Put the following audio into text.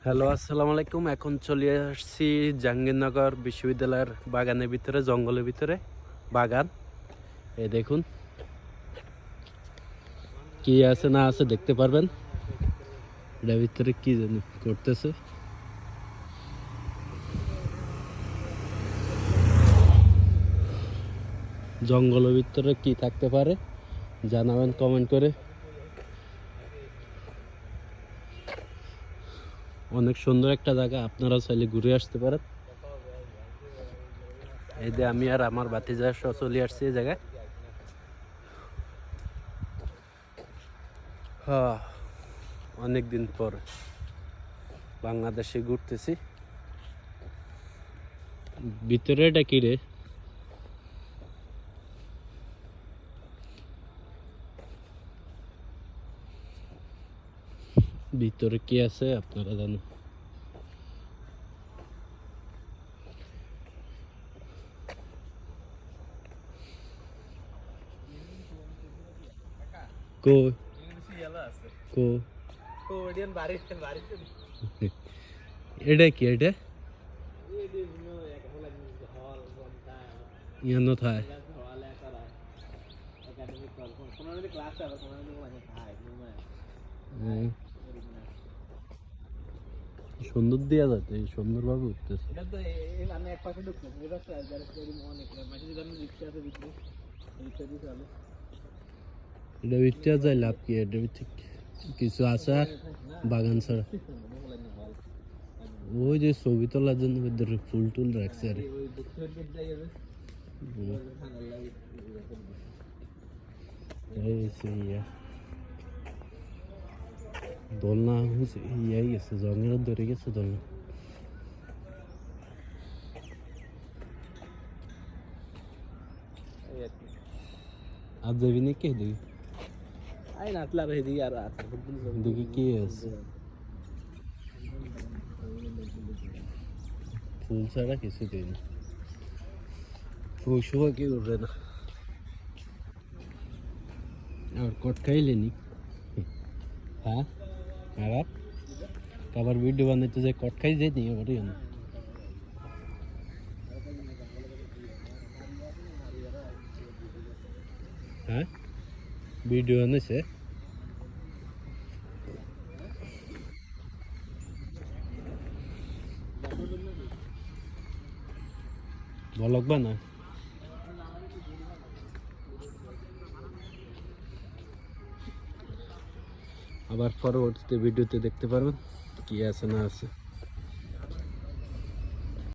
Hello, আসসালামু আলাইকুম। এখন চলে আসছি জাহাঙ্গীরনগর বিশ্ববিদ্যালয়ের বাগানের ভিতরে, জঙ্গলের ভিতরে বাগান। এই দেখুন কি আছে না আছে দেখতে পারবেন। এটার ভিতরে কি জানি করতেছে। জঙ্গলের ভিতরে কি থাকতে পারে জানাবেন কমেন্ট করে। অনেক সুন্দর একটা জায়গা, আপনারা চাইলে ঘুরে আসতে পারেন। এই যে আমি আর আমার ভাতিজা সহ চলে আসছি এই জায়গায়। হ্যাঁ, অনেকদিন পর বাংলাদেশে ঘুরতেছি। ভিতরে এটা কি রে? ভিতরে কি আছে আপনারা জানেন? কো কো এটা কি? এটা ইয়ানো থায় সুন্দর দিয়া যাচ্ছে, সুন্দরভাবে উঠতেছে। এটা ভিতরে যায় লাভ কি? এটা ভিতরে কিছু আছে আর বাগান ছাড়া। ওই যে ছবি তোলার জন্য ফুল টুল রাখছে আর দোলনা ইয়াই গেছে, জঙ্গলের ধরে গেছে দোলনা। আর যাবি নাকি দেখি? দেখি কি আছে। ফুল ছাড়া কিছু দেয় না, পশু পাখি উঠবে না। আর কট খাইলেনি? হ্যাঁ, আবার আবার ভিডিও বানাইতে যে কট খাই যাই নি আবার। হ্যাঁ, ভিডিও বানাইছে ব্লগ বানা। আবার পরবর্তীতে ভিডিওতে দেখতে পারবেন কি আছে না আছে।